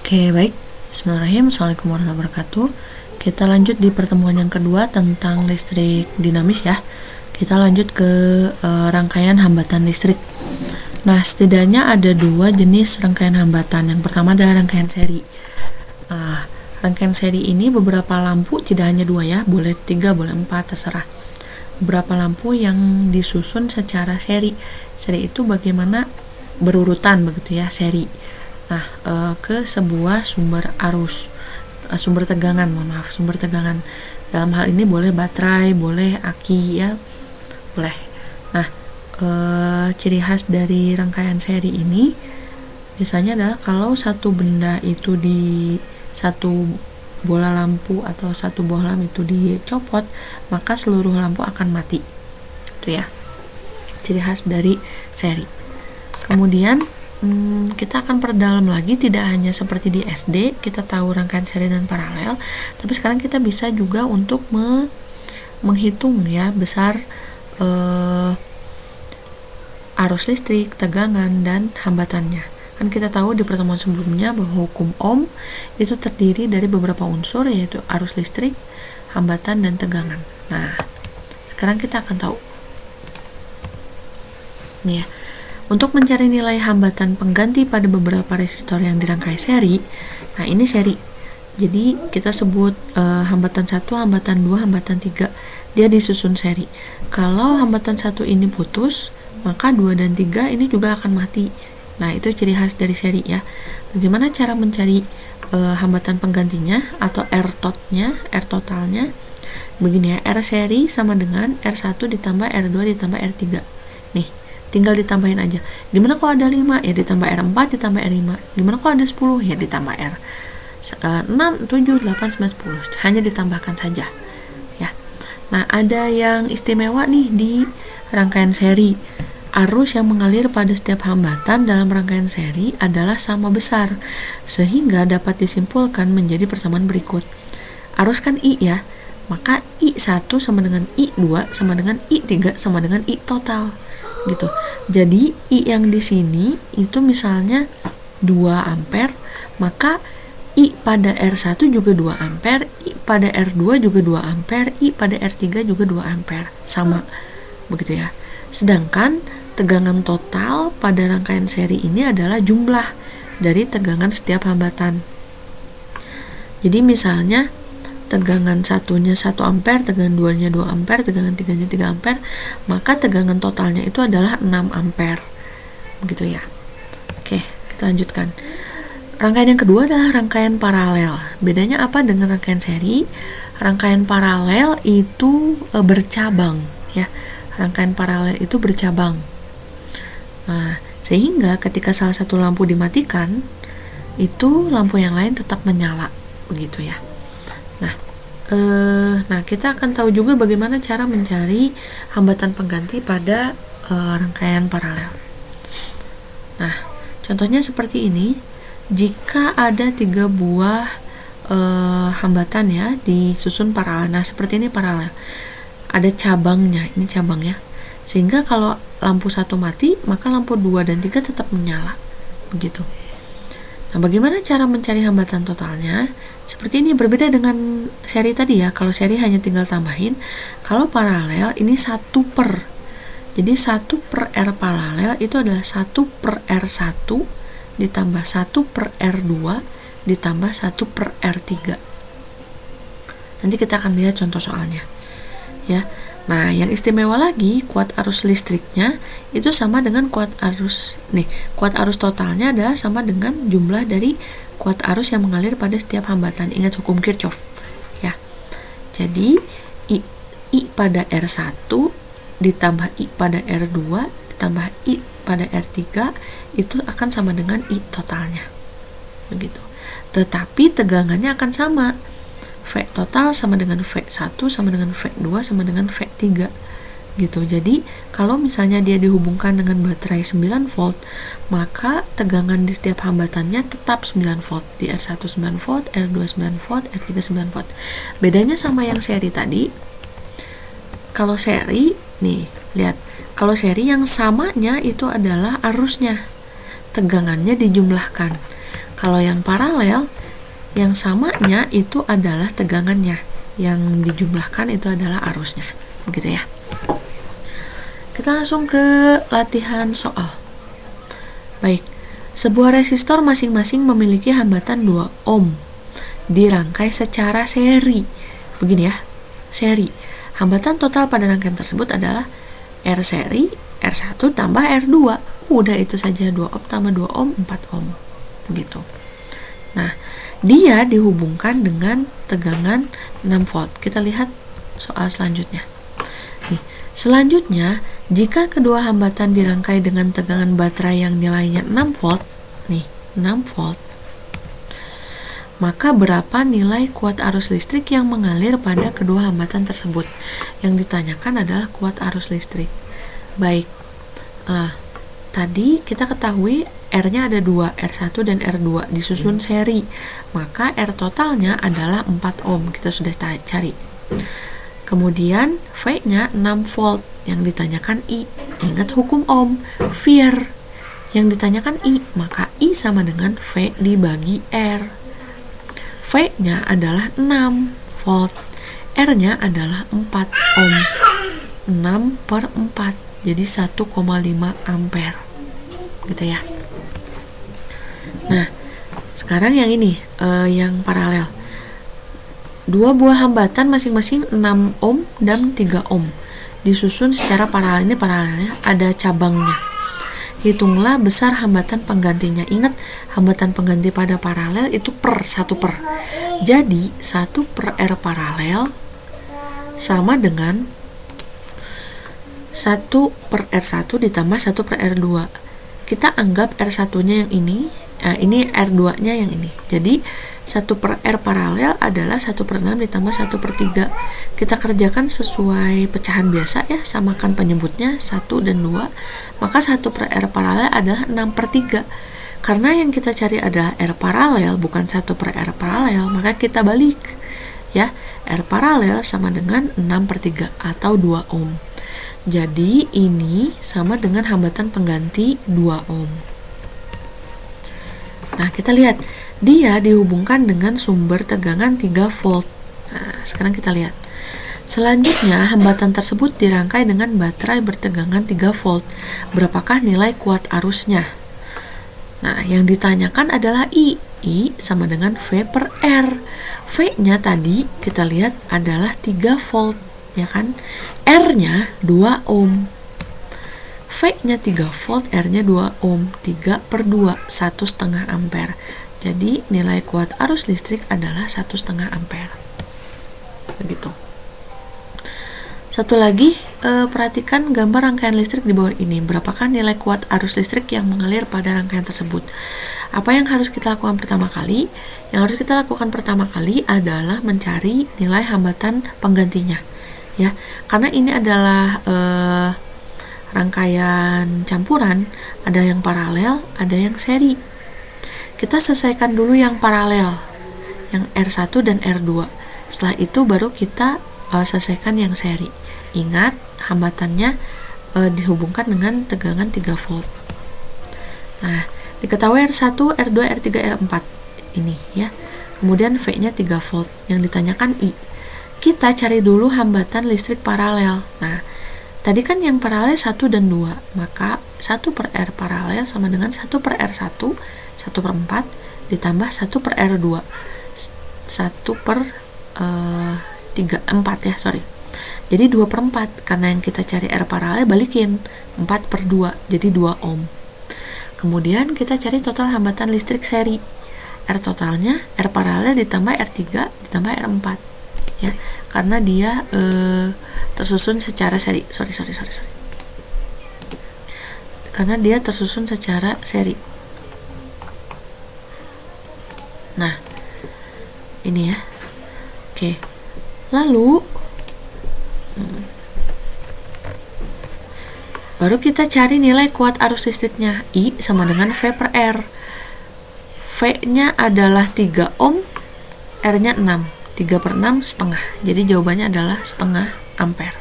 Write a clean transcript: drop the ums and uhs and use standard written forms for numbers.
Oke, baik. Bismillahirrahmanirrahim. Assalamualaikum warahmatullahi wabarakatuh. Kita lanjut di pertemuan yang kedua tentang listrik dinamis ya. Kita lanjut ke rangkaian hambatan listrik. Nah, setidaknya ada dua jenis rangkaian hambatan. Yang pertama adalah rangkaian seri. Rangkaian seri ini beberapa lampu, tidak hanya dua ya, boleh 3, boleh 4, terserah. Beberapa lampu yang disusun secara seri. Seri itu bagaimana berurutan begitu ya, seri. Nah, ke sebuah sumber arus, sumber tegangan. Dalam hal ini boleh baterai, boleh aki ya, boleh. Nah, ciri khas dari rangkaian seri ini biasanya adalah kalau satu benda itu di satu bola lampu atau satu bohlam itu dicopot, maka seluruh lampu akan mati. Itu ya, ciri khas dari seri. Kemudian kita akan perdalam lagi, tidak hanya seperti di SD kita tahu rangkaian seri dan paralel, tapi sekarang kita bisa juga untuk menghitung ya besar arus listrik, tegangan, dan hambatannya. Kan kita tahu di pertemuan sebelumnya bahwa hukum Ohm itu terdiri dari beberapa unsur, yaitu arus listrik, hambatan, dan tegangan. Nah, sekarang kita akan tahu nih ya. Untuk mencari nilai hambatan pengganti pada beberapa resistor yang dirangkai seri, nah ini seri. Jadi kita sebut hambatan 1, hambatan 2, hambatan 3. Dia disusun seri. Kalau hambatan 1 ini putus, maka 2 dan 3 ini juga akan mati. Nah, itu ciri khas dari seri ya. Bagaimana cara mencari hambatan penggantinya atau R totalnya? Begini ya, R seri sama dengan R1 ditambah R2 ditambah R3. Nih, tinggal ditambahin aja. Gimana kalau ada 5? Ya ditambah R4 ditambah R5. Gimana kalau ada 10? Ya ditambah R 6, 7, 8, 9, 10. Hanya ditambahkan saja ya. Nah, ada yang istimewa nih di rangkaian seri. Arus yang mengalir pada setiap hambatan dalam rangkaian seri adalah sama besar, sehingga dapat disimpulkan menjadi persamaan berikut. Arus kan I ya, maka I1 sama dengan I2 sama dengan I3 sama dengan I total gitu. Jadi I yang di sini itu misalnya 2 ampere, maka I pada R1 juga 2 ampere, I pada R2 juga 2 ampere, I pada R3 juga 2 ampere. Sama begitu ya. Sedangkan tegangan total pada rangkaian seri ini adalah jumlah dari tegangan setiap hambatan. Jadi misalnya tegangan satunya 1 ampere, tegangan 2-nya 2 ampere, tegangan 3-nya 3 ampere, maka tegangan totalnya itu adalah 6 ampere. Begitu ya. Oke, kita lanjutkan. Rangkaian yang kedua adalah rangkaian paralel. Bedanya apa dengan rangkaian seri? Rangkaian paralel itu bercabang ya. Rangkaian paralel itu bercabang. Nah, sehingga ketika salah satu lampu dimatikan, itu lampu yang lain tetap menyala, begitu ya. Nah, kita akan tahu juga bagaimana cara mencari hambatan pengganti pada rangkaian paralel. Nah, contohnya seperti ini. Jika ada 3 buah hambatan ya disusun paralel. Nah, seperti ini paralel. Ada cabangnya, ini cabang ya. Sehingga kalau lampu 1 mati, maka lampu 2 dan 3 tetap menyala. Begitu. Nah, bagaimana cara mencari hambatan totalnya? Seperti ini, berbeda dengan seri tadi ya. Kalau seri hanya tinggal tambahin. Kalau paralel ini 1 per. Jadi 1 per R paralel itu adalah 1 per R1 ditambah 1 per R2 ditambah 1 per R3. Nanti kita akan lihat contoh soalnya. Ya. Nah, yang istimewa lagi, kuat arus listriknya itu sama dengan kuat arus. Nih, kuat arus totalnya adalah sama dengan jumlah dari kuat arus yang mengalir pada setiap hambatan. Ingat hukum Kirchhoff ya. Jadi I pada R1 ditambah I pada R2 ditambah I pada R3 itu akan sama dengan I totalnya. Begitu. Tetapi tegangannya akan sama. V total sama dengan V1 sama dengan V2 sama dengan V3 gitu. Jadi kalau misalnya dia dihubungkan dengan baterai 9 volt, maka tegangan di setiap hambatannya tetap 9 volt. Di R1 9 volt, R2 9 volt, R3 9 volt. Bedanya sama yang seri tadi. Kalau seri, nih, lihat. Kalau seri yang samanya itu adalah arusnya. Tegangannya dijumlahkan. Kalau yang paralel, yang samanya itu adalah tegangannya, yang dijumlahkan itu adalah arusnya, begitu ya. Kita langsung ke latihan soal. Baik, sebuah resistor masing-masing memiliki hambatan 2 ohm dirangkai secara seri. Begini ya, seri. Hambatan total pada rangkaian tersebut adalah R seri, R1 tambah R2. Udah itu saja, 2 ohm tambah 2 ohm, 4 ohm. Begitu. Nah, dia dihubungkan dengan tegangan 6 volt. Kita lihat soal selanjutnya. Nih, selanjutnya, jika kedua hambatan dirangkai dengan tegangan baterai yang nilainya 6 volt, nih, 6 volt, maka berapa nilai kuat arus listrik yang mengalir pada kedua hambatan tersebut? Yang ditanyakan adalah kuat arus listrik. Baik, tadi kita ketahui R-nya ada 2, R1 dan R2 disusun seri, maka R totalnya adalah 4 ohm, kita sudah cari. Kemudian V-nya 6 volt, yang ditanyakan I. Ingat hukum ohm, Vir. Yang ditanyakan I, maka I sama dengan V dibagi R. V-nya adalah 6 volt, R-nya adalah 4 ohm. 6 per 4, jadi 1,5 ampere. Gitu ya. Nah, sekarang yang ini, yang paralel. Dua buah hambatan masing-masing 6 ohm dan 3 ohm disusun secara paralel. Ini paralelnya ada cabangnya. Hitunglah besar hambatan penggantinya. Ingat, hambatan pengganti pada paralel itu per 1 per. Jadi 1 per R paralel sama dengan 1 per R1 ditambah 1 per R2. Kita anggap R1-nya yang ini R2-nya yang ini. Jadi 1 per R paralel adalah 1 per 6 ditambah 1 per 3. Kita kerjakan sesuai pecahan biasa ya, samakan penyebutnya 1 dan 2. Maka 1 per R paralel adalah 6 per 3. Karena yang kita cari adalah R paralel, bukan 1 per R paralel, maka kita balik ya. R paralel sama dengan 6 per 3 atau 2 ohm. Jadi ini sama dengan hambatan pengganti 2 ohm. Nah, kita lihat, dia dihubungkan dengan sumber tegangan 3 volt. Nah, sekarang kita lihat. Selanjutnya, hambatan tersebut dirangkai dengan baterai bertegangan 3 volt. Berapakah nilai kuat arusnya? Nah, yang ditanyakan adalah I. I sama dengan V per R. V-nya tadi kita lihat adalah 3 volt, ya kan? R-nya 2 ohm. V-nya 3 volt, R-nya 2 ohm, 3 per 2, 1,5 ampere. Jadi nilai kuat arus listrik adalah 1,5 ampere. Begitu. Satu lagi, perhatikan gambar rangkaian listrik di bawah ini. Berapakah nilai kuat arus listrik yang mengalir pada rangkaian tersebut? Apa yang harus kita lakukan pertama kali? Yang harus kita lakukan pertama kali adalah mencari nilai hambatan penggantinya. Ya, karena ini adalah rangkaian campuran, ada yang paralel, ada yang seri. Kita selesaikan dulu yang paralel, yang R1 dan R2. Setelah itu baru kita selesaikan yang seri. Ingat, hambatannya dihubungkan dengan tegangan 3 volt. Nah, diketahui R1, R2, R3, R4 ini ya. Kemudian V-nya 3 volt. Yang ditanyakan I. Kita cari dulu hambatan listrik paralel. Nah, tadi kan yang paralel 1 dan 2, maka 1 per R paralel sama dengan 1 per R1, 1 per 4, ditambah 1 per R2, 1 per 4 ya, sorry. Jadi 2 per 4, karena yang kita cari R paralel balikin, 4 per 2, jadi 2 ohm. Kemudian kita cari total hambatan listrik seri. R totalnya, R paralel ditambah R3, ditambah R4. Ya, karena dia tersusun secara seri. Sorry. Karena dia tersusun secara seri. Nah, ini ya. Oke. Lalu baru kita cari nilai kuat arus listriknya. I sama dengan V per R. V-nya adalah 3 ohm, R-nya 6. 3 per 6 setengah. Jadi jawabannya adalah setengah ampere.